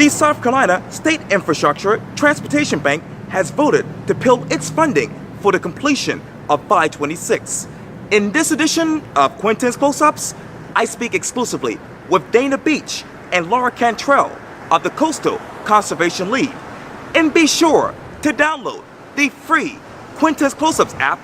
The South Carolina State Infrastructure Transportation Bank has voted to pull its funding for the completion of 526. In this edition of Quintin's Close-Ups, I speak exclusively with Dana Beach and Laura Cantral of the Coastal Conservation League. And be sure to download the free Quintin's Close-Ups app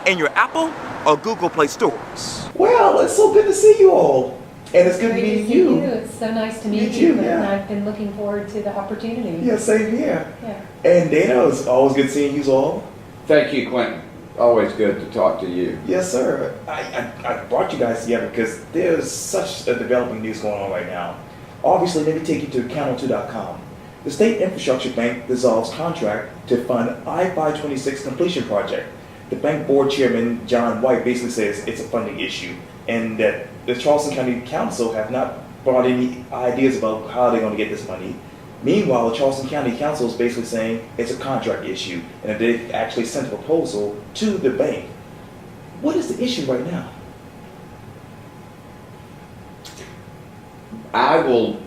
in your Apple or Google Play stores. Well, it's so good to see you all. And it's good to meet you. It's so nice to meet you, you. yeah. And I've been looking forward to the opportunity. Yeah, same here. Yeah. And Dana, it's always good seeing you all. Thank you, Quintin. Always good to talk to you. Yes, sir. I brought you guys together because there's such a developing news going on right now. Obviously, let me take you to Cantral2.com. The State Infrastructure Bank dissolves contract to fund I-526 completion project. The bank board chairman, John White, basically says it's a funding issue and that the Charleston County Council have not brought any ideas about how they're going to get this money. Meanwhile, the Charleston County Council is basically saying it's a contract issue and that they actually sent a proposal to the bank. What is the issue right now? I will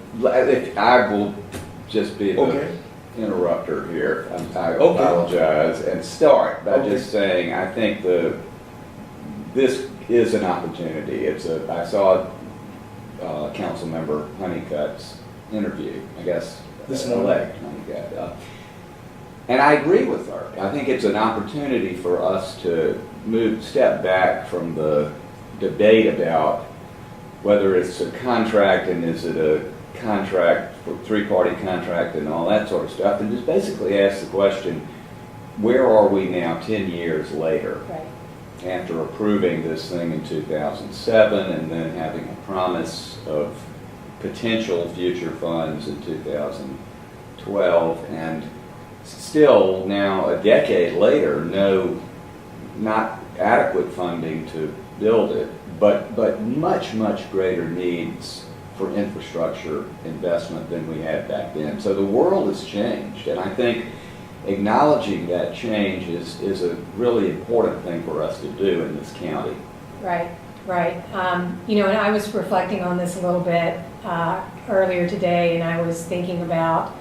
just be the interrupter here. I apologize and start by just saying I think this is an opportunity. I saw Council Member Honeycutt's interview, I guess, this morning. Honeycutt. And I agree with her. I think it's an opportunity for us to step back from the debate about whether it's a contract and is it a contract, three-party contract and all that sort of stuff, and just basically ask the question, where are we now 10 years later? Right. After approving this thing in 2007 and then having a promise of potential future funds in 2012, and still now a decade later, not adequate funding to build it, but much greater needs for infrastructure investment than we had back then. So the world has changed, and I think acknowledging that change is a really important thing for us to do in this county. Right. And I was reflecting on this a little bit earlier today, and I was thinking about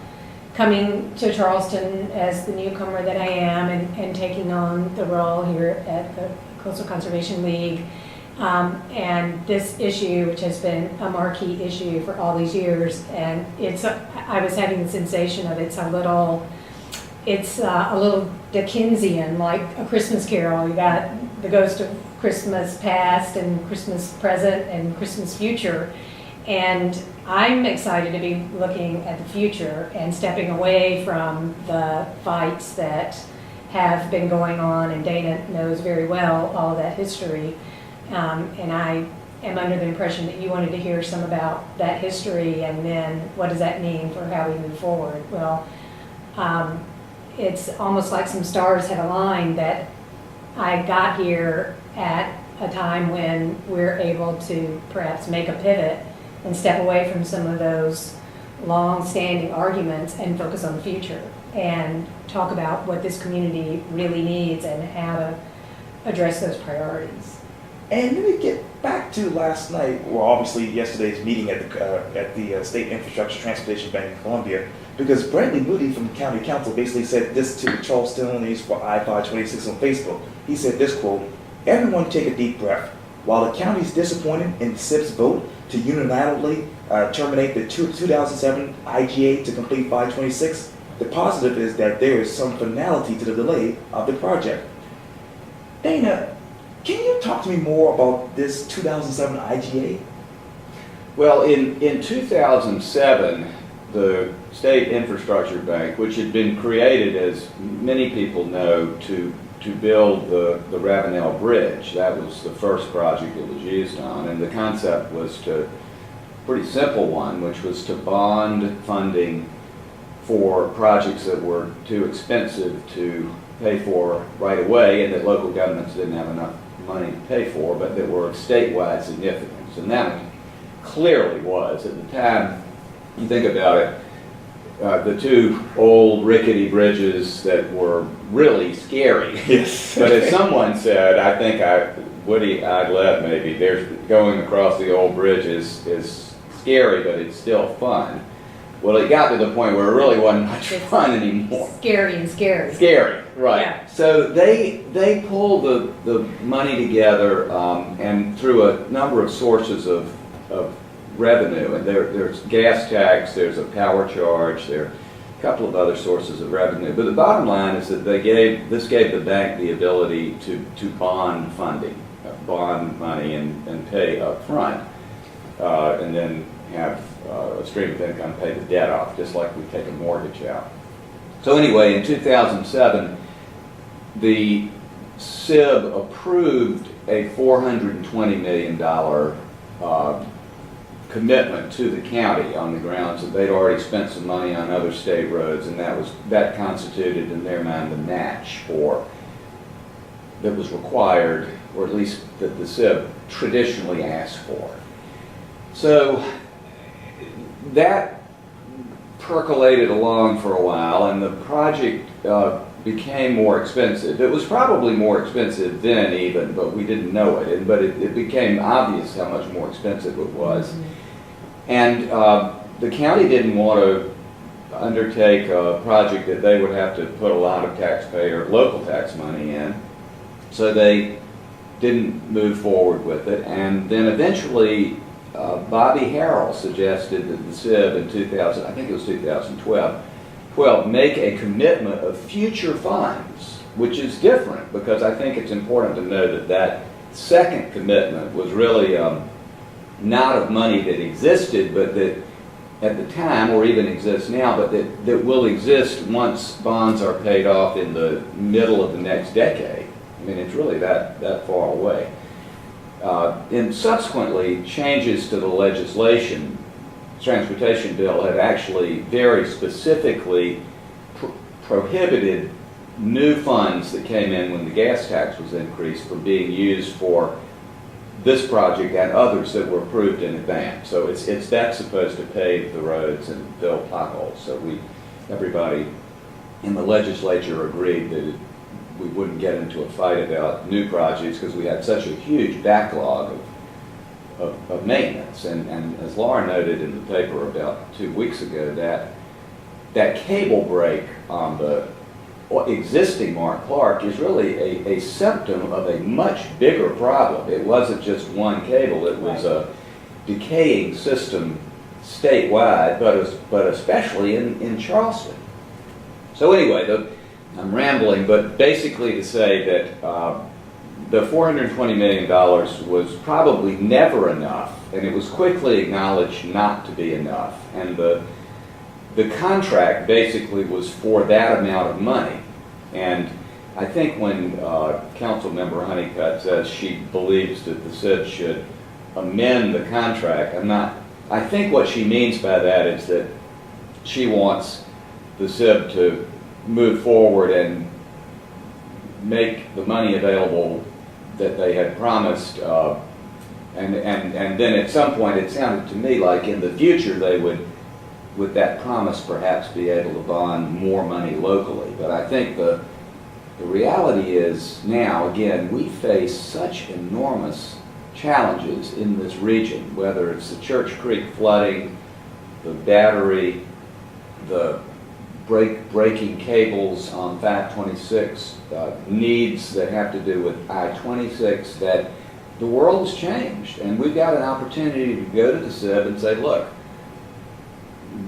coming to Charleston as the newcomer that I am and taking on the role here at the Coastal Conservation League. And this issue, which has been a marquee issue for all these years, and I was having the sensation of it's a little Dickensian, like A Christmas Carol. You got the ghost of Christmas past and Christmas present and Christmas future. And I'm excited to be looking at the future and stepping away from the fights that have been going on, and Dana knows very well all of that history. And I am under the impression that you wanted to hear some about that history and then what does that mean for how we move forward. Well, it's almost like some stars have aligned that I got here at a time when we're able to perhaps make a pivot and step away from some of those long-standing arguments and focus on the future and talk about what this community really needs and how to address those priorities. And let me get back to last night, or obviously yesterday's meeting at the State Infrastructure Transportation Bank in Columbia, because Bradley Moody from the County Council basically said this to Charlestonians for I-526 on Facebook. He said this, quote, "Everyone take a deep breath. While the county is disappointed in the SIP's vote to unilaterally terminate the 2007 IGA to complete 526, the positive is that there is some finality to the delay of the project." Dana, can you talk to me more about this 2007 IGA? Well, in 2007, the State Infrastructure Bank, which had been created, as many people know, to build the Ravenel Bridge. That was the first project it was used on, and the concept was pretty simple one, which was to bond funding for projects that were too expensive to pay for right away and that local governments didn't have enough money to pay for, but that were of statewide significance. And that clearly was, at the time, you think about it, the two old rickety bridges that were really scary. Yes. But as someone said, I think Woody Idlett maybe, there's going across the old bridge is scary, but it's still fun. Well, it got to the point where it really wasn't much It's fun anymore. Scary and scary. Scary, right. Yeah. So they pulled the money together and through a number of sources of revenue. And there's gas tax, there's a power charge, there are a couple of other sources of revenue. But the bottom line is that this gave the bank the ability to bond funding, bond money and pay up front, and then have a stream of income pay the debt off, just like we take a mortgage out. So anyway, in 2007, the SIB approved a $420 million commitment to the county on the grounds that they'd already spent some money on other state roads, and that constituted in their mind the match that was required, or at least that the SIB traditionally asked for. So that percolated along for a while, and the project became more expensive. It was probably more expensive then even, but we didn't know it. But it became obvious how much more expensive it was. And the county didn't want to undertake a project that they would have to put a lot of local tax money in. So they didn't move forward with it. And then eventually Bobby Harrell suggested that the SIB in 2012, make a commitment of future funds, which is different because I think it's important to know that second commitment was really not of money that existed, but that at the time, or even exists now, but that will exist once bonds are paid off in the middle of the next decade. I mean, it's really that far away. And subsequently, changes to the legislation, transportation bill had actually very specifically prohibited new funds that came in when the gas tax was increased from being used for this project and others that were approved in advance. So that's supposed to pave the roads and fill potholes. So everybody in the legislature agreed that we wouldn't get into a fight about new projects because we had such a huge backlog of maintenance. And as Laura noted in the paper about 2 weeks ago, that cable break on the existing Mark Clark is really a symptom of a much bigger problem. It wasn't just one cable, it was a decaying system statewide, but especially in Charleston. So anyway, I'm rambling, but basically to say that the $420 million was probably never enough, and it was quickly acknowledged not to be enough. And the contract basically was for that amount of money. And I think when Council Member Honeycutt says she believes that the SIB should amend the contract, I think what she means by that is that she wants the SIB to move forward and make the money available that they had promised, and then at some point it sounded to me like in the future they would, with that promise, perhaps be able to bond more money locally. But I think the reality is now, again, we face such enormous challenges in this region, whether it's the Church Creek flooding, the battery, the breaking cables on 526, needs that have to do with I-26, that the world's changed. And we've got an opportunity to go to the SIB and say, look,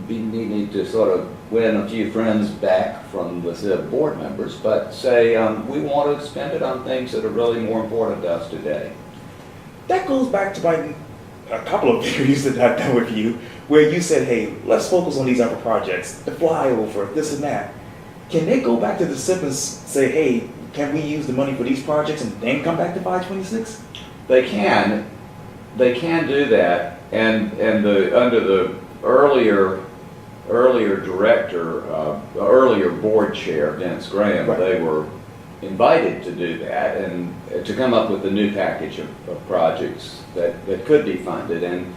we need to sort of win a few friends back from the SIB board members, but say we want to spend it on things that are really more important to us today. That goes back to a couple of interviews that I've done with you, where you said, hey, let's focus on these other projects, the flyover, this and that. Can they go back to the SIB and say, hey, can we use the money for these projects and then come back to 526? They can do that, and under the earlier director, earlier board chair, Vince Graham, right, they were invited to do that and to come up with a new package of projects that could be funded. And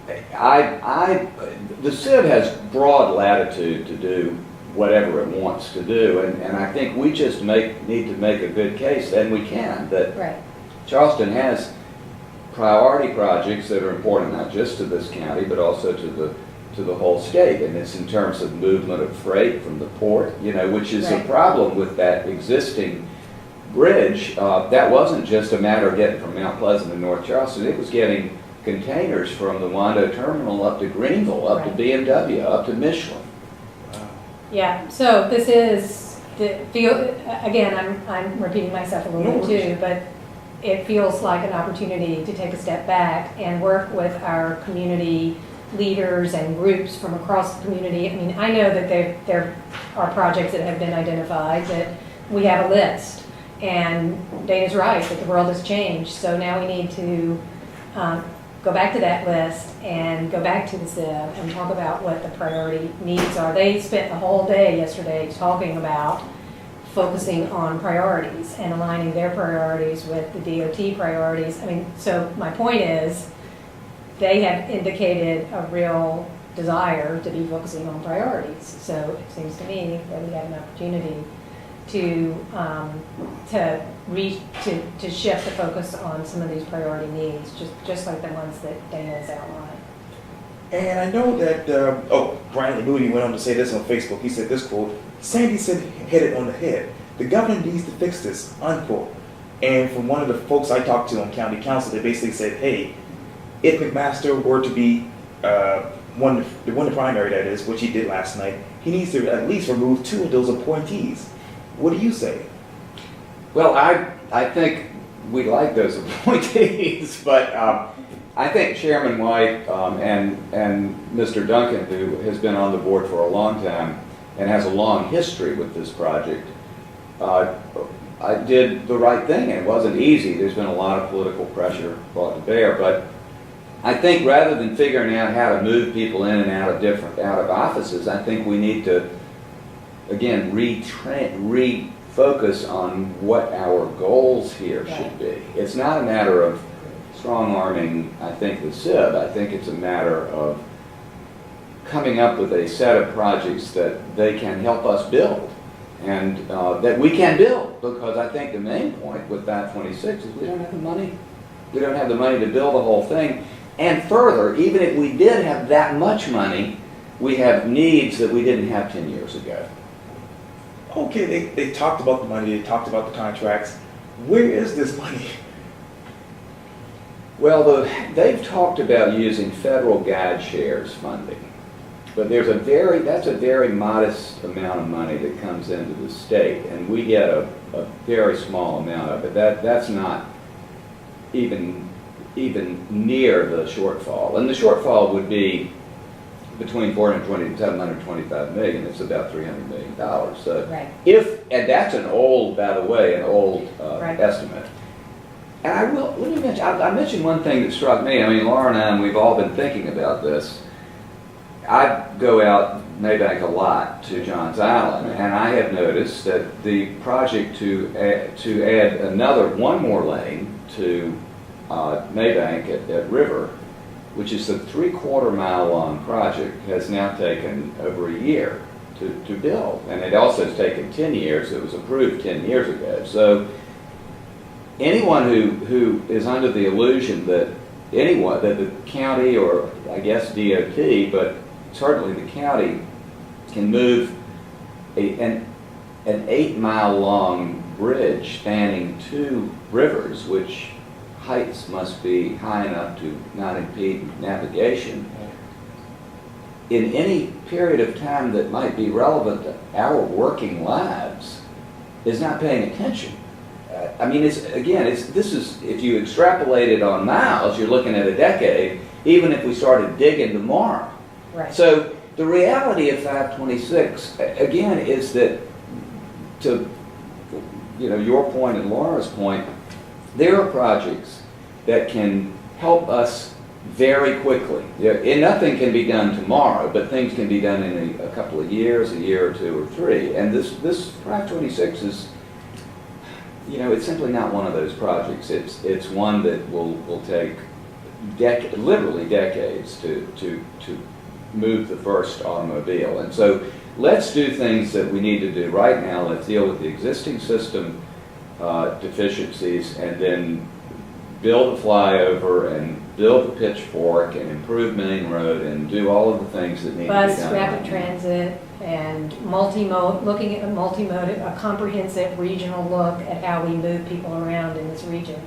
the SIB has broad latitude to do whatever it wants to do, and I think we just need to make a good case, and we can, that Right. Charleston has priority projects that are important not just to this county, but also to to the whole state, and it's in terms of movement of freight from the port, which is a Right. problem with that existing bridge. That wasn't just a matter of getting from Mount Pleasant to North Charleston, it was getting containers from the Wando terminal up to Greenville, up to Right. BMW, up to Michelin. Yeah, so this is, again, I'm repeating myself a little bit too, but it feels like an opportunity to take a step back and work with our community leaders and groups from across the community. I mean, I know that there are projects that have been identified, that we have a list. And Dana's right, that the world has changed, so now we need to go back to that list and go back to the SIB and talk about what the priority needs are. They spent a whole day yesterday talking about focusing on priorities and aligning their priorities with the DOT priorities. I mean, so my point is, they have indicated a real desire to be focusing on priorities. So it seems to me that we have an opportunity to shift the focus on some of these priority needs, just like the ones that Dana has outlined. And I know that, Bradley Moody went on to say this on Facebook. He said this quote, Sandy said hit it on the head. The governor needs to fix this, unquote. And from one of the folks I talked to on county council, they basically said, hey, if McMaster were to be won the primary, that is, which he did last night, he needs to at least remove 2 of those appointees. What do you say? Well, I think we like those appointees, but I think Chairman White and Mr. Duncan, who has been on the board for a long time and has a long history with this project, I did the right thing, and it wasn't easy. There's been a lot of political pressure brought to bear, but I think rather than figuring out how to move people in and out of offices, I think we need to, again, refocus on what our goals here should be. It's not a matter of strong-arming, I think, the SIB. I think it's a matter of coming up with a set of projects that they can help us build, and that we can build, because I think the main point with that 26 is we don't have the money. We don't have the money to build the whole thing. And further, even if we did have that much money, we have needs that we didn't have 10 years ago. Okay, they talked about the money, they talked about the contracts. Where is this money? Well, they've talked about using federal guide shares funding, but that's a very modest amount of money that comes into the state, and we get a very small amount of it. That's not even near the shortfall, and the shortfall would be between 420 and 725 million. It's about $300 million. So Right. and that's an old Right. estimate. And let me mention, I mentioned one thing that struck me. I mean, Laura and I, we've all been thinking about this. I go out Maybank a lot to Johns Island, and I have noticed that the project to add one more lane to Maybank at River, which is a 3/4 mile long project, has now taken over a year to build. And it also has taken 10 years. It was approved 10 years ago. So anyone who is under the illusion that the county, or I guess DOT, but certainly the county, can move an 8-mile long bridge spanning 2 rivers, which heights must be high enough to not impede navigation, in any period of time that might be relevant to our working lives, is not paying attention. I mean, if you extrapolate it on miles, you're looking at a decade, even if we started digging tomorrow. Right. So the reality of 526, again, is that, to your point and Laura's point, there are projects that can help us very quickly. And nothing can be done tomorrow, but things can be done in a couple of years, a year or 2 or 3. And this 526 is, it's simply not one of those projects. It's one that will take literally decades to move the first automobile. And so let's do things that we need to do right now. Let's deal with the existing system deficiencies, and then build a flyover and build a pitchfork and improve Main Road and do all of the things that need to be Bus, done. rapid transit, and looking at a comprehensive regional look at how we move people around in this region.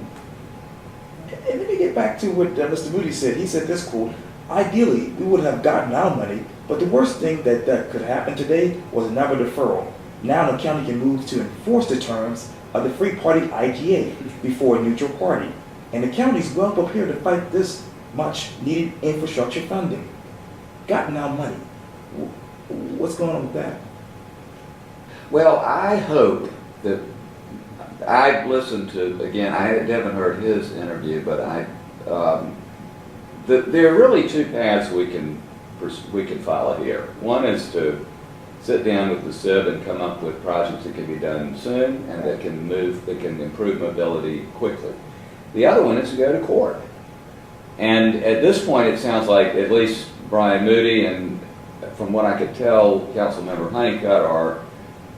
And let me get back to what Mr. Moody said. He said this quote, ideally, we would have gotten our money, but the worst thing that could happen today was another deferral. Now the county can move to enforce the terms of the free party IGA before a neutral party. And the county is well prepared to fight this much needed infrastructure funding. Gotten our money. What's going on with that? Well, I hope that I've listened to, again, I haven't heard his interview, but there are really two paths we can follow here. One is to sit down with the CIV and come up with projects that can be done soon and that can improve mobility quickly. The other one is to go to court. And at this point, it sounds like at least Brian Moody and, from what I could tell, Councilmember Honeycutt are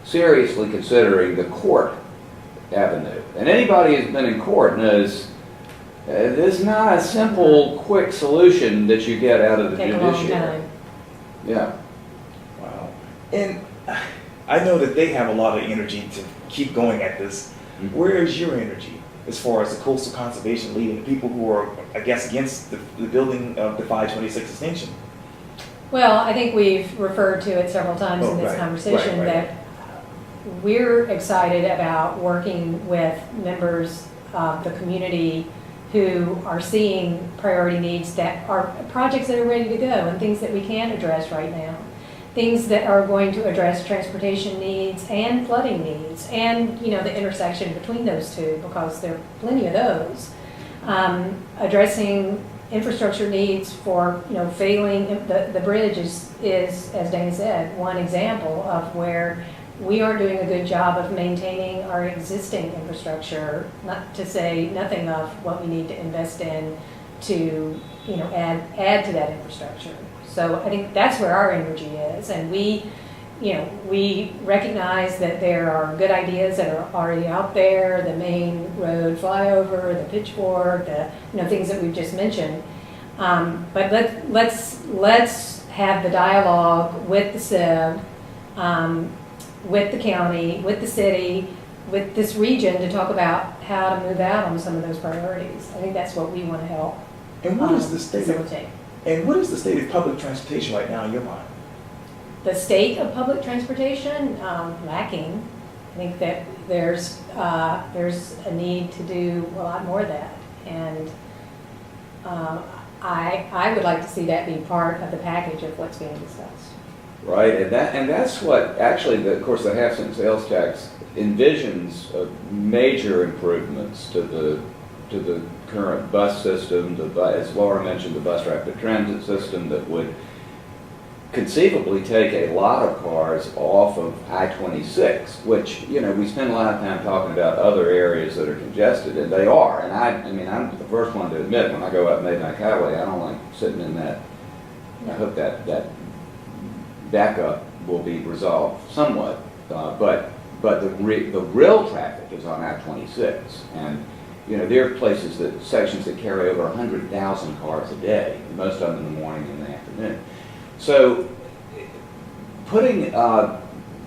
seriously considering the court avenue. And anybody who's been in court knows there's not a simple, quick solution that you get out of the Take a long judiciary. time. Yeah. Wow. And I know that they have a lot of energy to keep going at this. Mhm. Where is your energy as far as the Coastal Conservation League and the people who are, I guess, against the building of the 526 extension? Well, I think we've referred to it several times in this Right, conversation right. that we're excited about working with members of the community who are seeing priority needs that are projects that are ready to go and things that we can address right now. Things that are going to address transportation needs and flooding needs and, the intersection between those two, because there are plenty of those. Addressing infrastructure needs for, failing, the bridge is, as Dana said, one example of where we aren't doing a good job of maintaining our existing infrastructure, not to say nothing of what we need to invest in to, add to that infrastructure. So I think that's where our energy is, and we recognize that there are good ideas that are already out there, the main road flyover, the pitchfork, the, things that we've just mentioned. But let's have the dialogue with the CIV, with the county, with the city, with this region to talk about how to move out on some of those priorities. I think that's what we want to help And what is the state of, facilitate. and what is the state of public transportation right now in your mind? The state of public transportation, lacking. I think that there's a need to do a lot more of that. And I would like to see that be part of the package of what's being discussed. Right, and that's what actually, of course, the half-cent sales tax envisions major improvements to the current bus system. As Laura mentioned, the bus rapid transit system that would conceivably take a lot of cars off of I-26, which we spend a lot of time talking about other areas that are congested, and they are. And I'm the first one to admit when I go up Maybach Highway, I don't like sitting in that. I hope that backup will be resolved somewhat, but the real traffic is on I-26, and there are sections that carry over 100,000 cars a day, most of them in the morning and the afternoon. So putting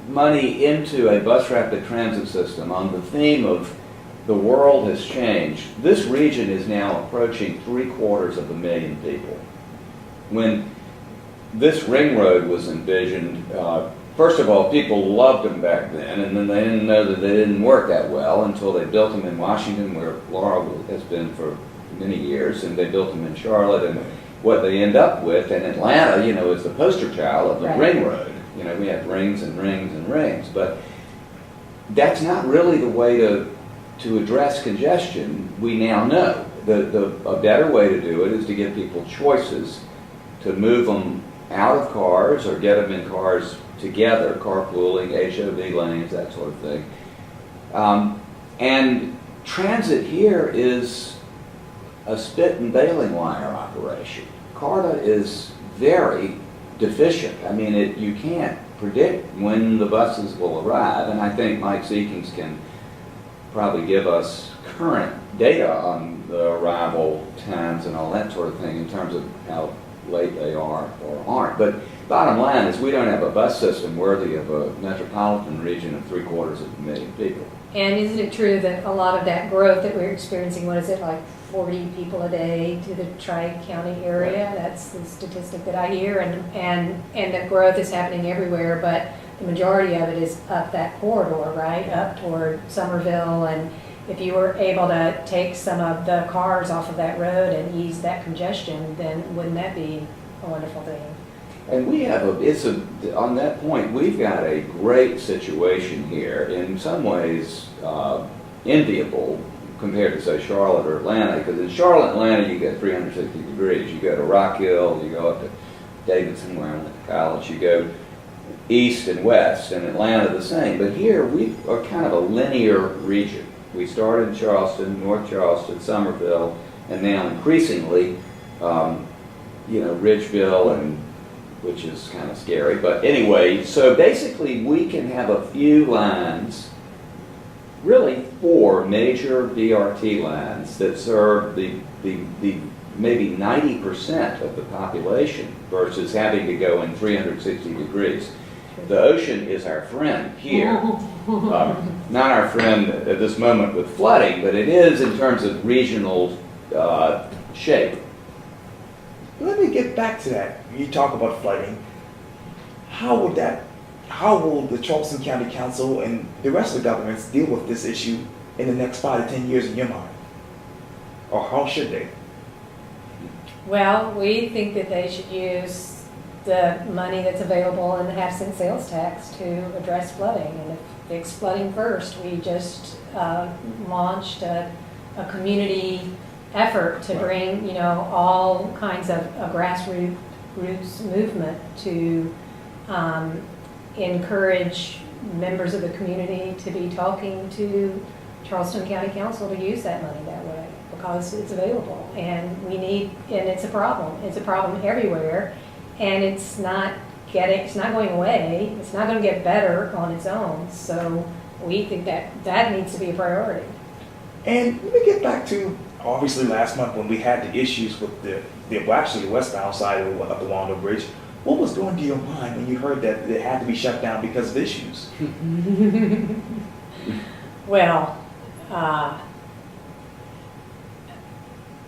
money into a bus rapid transit system on the theme of the world has changed, this region is now approaching 750,000 people. When this ring road was envisioned, first of all, people loved them back then, and then they didn't know that they didn't work that well until they built them in Washington, where Laura has been for many years, and they built them in Charlotte, and what they end up with in Atlanta, is the poster child of the Right. ring road. We have rings and rings and rings, but that's not really the way to address congestion. We now know a better way to do it is to give people choices to move them out of cars or get them in cars together, carpooling, HOV lanes, that sort of thing. And transit here is a spit and baling wire operation. CARTA is very deficient. You can't predict when the buses will arrive, and I think Mike Seekins can probably give us current data on the arrival times and all that sort of thing in terms of how late they are or aren't. But bottom line is we don't have a bus system worthy of a metropolitan region of 750,000 people. And isn't it true that a lot of that growth that we're experiencing, what is it, like 40 people a day to the Tri-County area? That's the statistic that I hear, and the growth is happening everywhere, but the majority of it is up that corridor, right? Up toward Somerville, and if you were able to take some of the cars off of that road and ease that congestion, then wouldn't that be a wonderful thing? And we have on that point, we've got a great situation here, in some ways enviable compared to, say, Charlotte or Atlanta, because in Charlotte, Atlanta, you get 360 degrees. You go to Rock Hill, you go up to Davidson, where I went to college, you go east and west, and Atlanta the same. But here, we are kind of a linear region. We started in Charleston, North Charleston, Somerville, and now increasingly, Ridgeville, and which is kind of scary. But anyway, so basically we can have a few lines, really 4 major BRT lines that serve the maybe 90% of the population versus having to go in 360 degrees. The ocean is our friend here. Not our friend at this moment with flooding, but it is in terms of regional shape. Let me get back to that. You talk about flooding. How will the Charleston County Council and the rest of the governments deal with this issue in the next 5 to 10 years in your mind? Or how should they? Well, we think that they should use the money that's available in the half-cent sales tax to address flooding. And if fix flooding first, we just launched a community effort to bring, all kinds of a grassroots movement to encourage members of the community to be talking to Charleston County Council to use that money that way, because it's available, and it's a problem. It's a problem everywhere, and it's not going away. It's not going to get better on its own. So we think that needs to be a priority. And let me get back to, obviously, last month when we had the issues with the westbound side of the Wando Bridge. What was going through your mind when you heard that it had to be shut down because of issues? Well,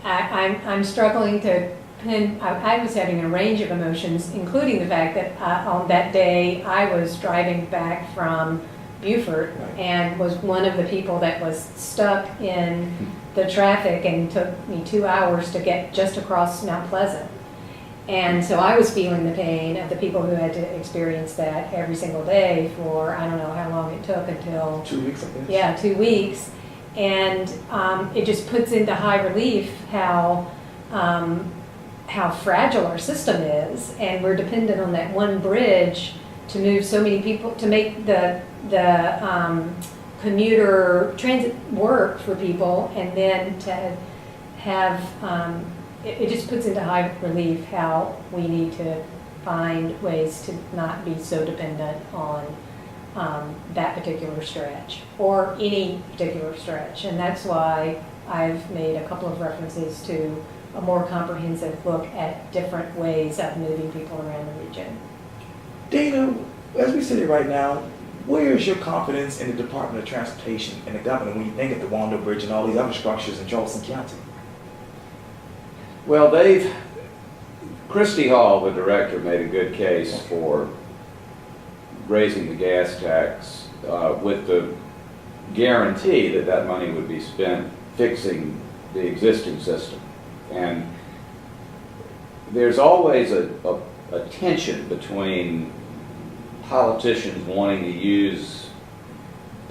I'm struggling to pin. I was having a range of emotions, including the fact that on that day I was driving back from Beaufort and was one of the people that was stuck in the traffic, and took me 2 hours to get just across Mount Pleasant. And so I was feeling the pain of the people who had to experience that every single day for, I don't know how long it took, until 2 weeks, I guess. Yeah, 2 weeks. And it just puts into high relief how fragile our system is, and we're dependent on that one bridge to move so many people, to make the commuter transit work for people, and then to have it just puts into high relief how we need to find ways to not be so dependent on that particular stretch, or any particular stretch. And that's why I've made a couple of references to a more comprehensive look at different ways of moving people around the region. Dana, as we sit here right now, where is your confidence in the Department of Transportation and the governor when you think of the Wando Bridge and all these other structures in Charleston County? Well, Christy Hall, the director, made a good case for raising the gas tax with the guarantee that that money would be spent fixing the existing system. And there's always a tension between politicians wanting to use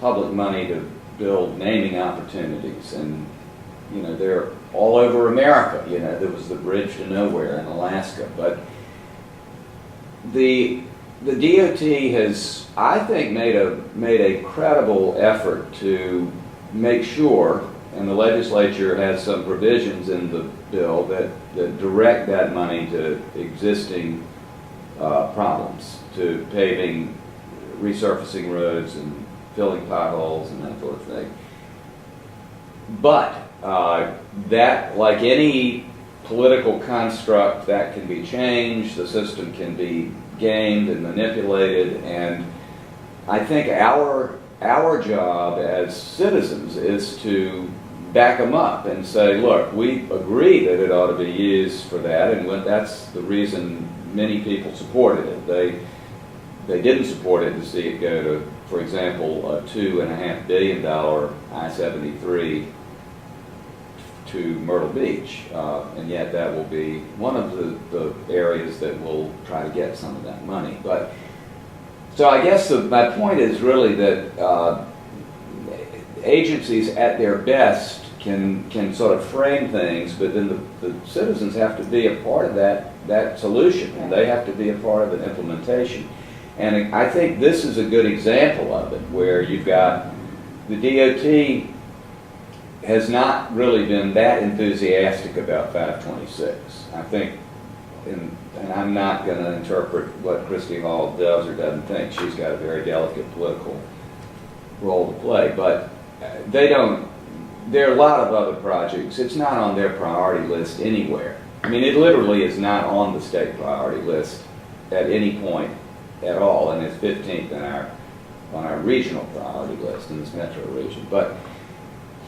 public money to build naming opportunities, and they're all over America. There was the bridge to nowhere in Alaska, but the DOT has, I think, made a credible effort to make sure, and the legislature has some provisions in the bill that direct that money to existing problems, to paving, resurfacing roads, and filling potholes and that sort of thing. But that, like any political construct, that can be changed, the system can be gamed and manipulated, and I think our job as citizens is to back them up and say, look, we agree that it ought to be used for that, and that's the reason many people supported it. They didn't support it to see it go to, for example, a $2.5 billion I-73 to Myrtle Beach, and yet that will be one of the areas that will try to get some of that money. But so I guess my point is really that agencies at their best can sort of frame things, but then the citizens have to be a part of that solution, and they have to be a part of an implementation. And I think this is a good example of it, where you've got the DOT has not really been that enthusiastic about 526. I think, and I'm not going to interpret what Christy Hall does or doesn't think. She's got a very delicate political role to play, but they don't. There are a lot of other projects. It's not on their priority list anywhere. I mean, it literally is not on the state priority list at any point at all, and it's 15th on our regional priority list in this metro region. But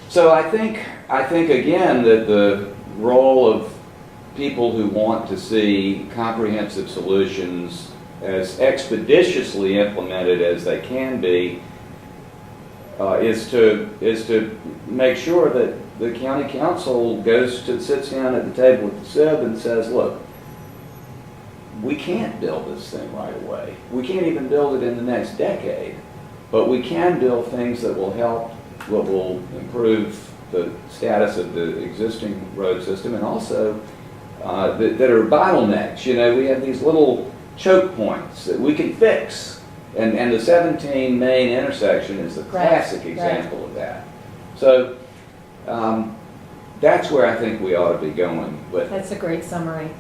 so I think again that the role of people who want to see comprehensive solutions as expeditiously implemented as they can be is to make sure that the county council sits down at the table with the SIB and says, look, we can't build this thing right away. We can't even build it in the next decade, but we can build things that will help, that will improve the status of the existing road system, and also that are bottlenecks. You know, we have these little choke points that we can fix. And the 17 main intersection is the classic example of that. So that's where I think we ought to be going with. That's a great summary.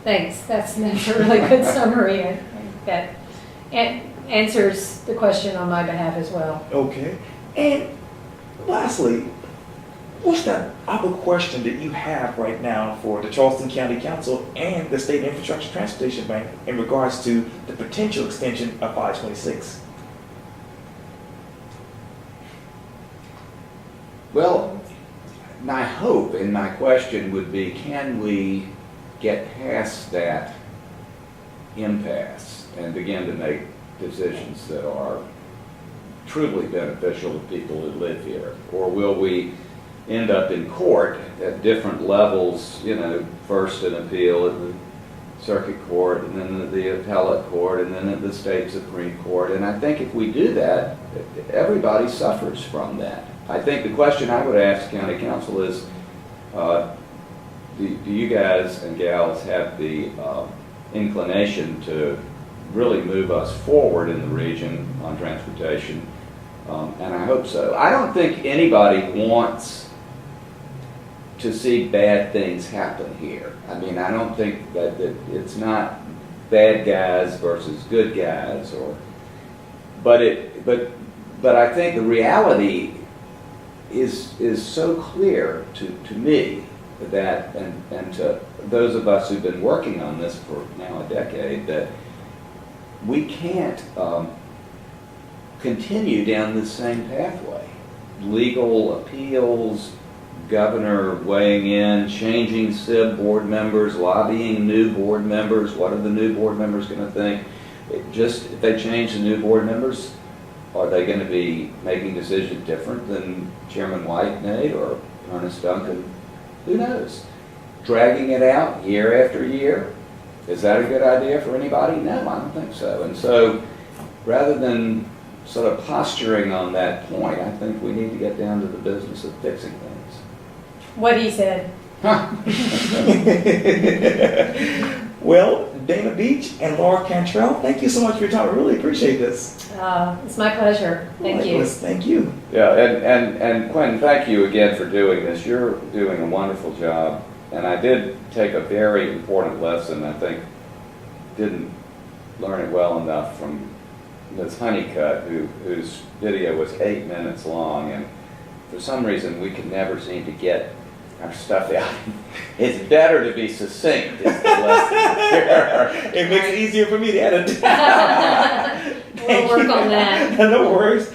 Thanks. That's a really good summary. I think that answers the question on my behalf as well. Okay. And lastly, what's that other question that you have right now for the Charleston County Council and the State Infrastructure Transportation Bank in regards to the potential extension of 526? Well, my hope and my question would be, can we get past that impasse and begin to make decisions that are truly beneficial to people who live here? Or will we end up in court at different levels, you know, first an appeal at the circuit court, and then the appellate court, and then at the state Supreme Court? And I think if we do that, everybody suffers from that. I think the question I would ask county council is, do you guys and gals have the inclination to really move us forward in the region on transportation? And I hope so. I don't think anybody wants to see bad things happen here. I mean, I don't think that it's not bad guys versus good guys, but I think the reality is so clear to me that, and to those of us who've been working on this for now a decade, that we can't continue down the same pathway. Legal appeals, governor weighing in, changing SIB board members, lobbying new board members. What are the new board members going to think? If they change the new board members, are they going to be making decisions different than Chairman White made or Ernest Duncan? Who knows? Dragging it out year after year, is that a good idea for anybody? No, I don't think so. And so rather than sort of posturing on that point, I think we need to get down to the business of fixing things. What he said. Well, Dana Beach and Laura Cantral, thank you so much for your time. I really appreciate this. It's my pleasure. Thank you. Thank you. Yeah, and Quintin, thank you again for doing this. You're doing a wonderful job. And I did take a very important lesson, I think didn't learn it well enough, from Ms. Honeycutt, whose video was 8 minutes long. And for some reason, we can never seem to get our stuff out. It's better to be succinct, is the lesson here. It makes it easier for me to edit. We'll work on that. No worries.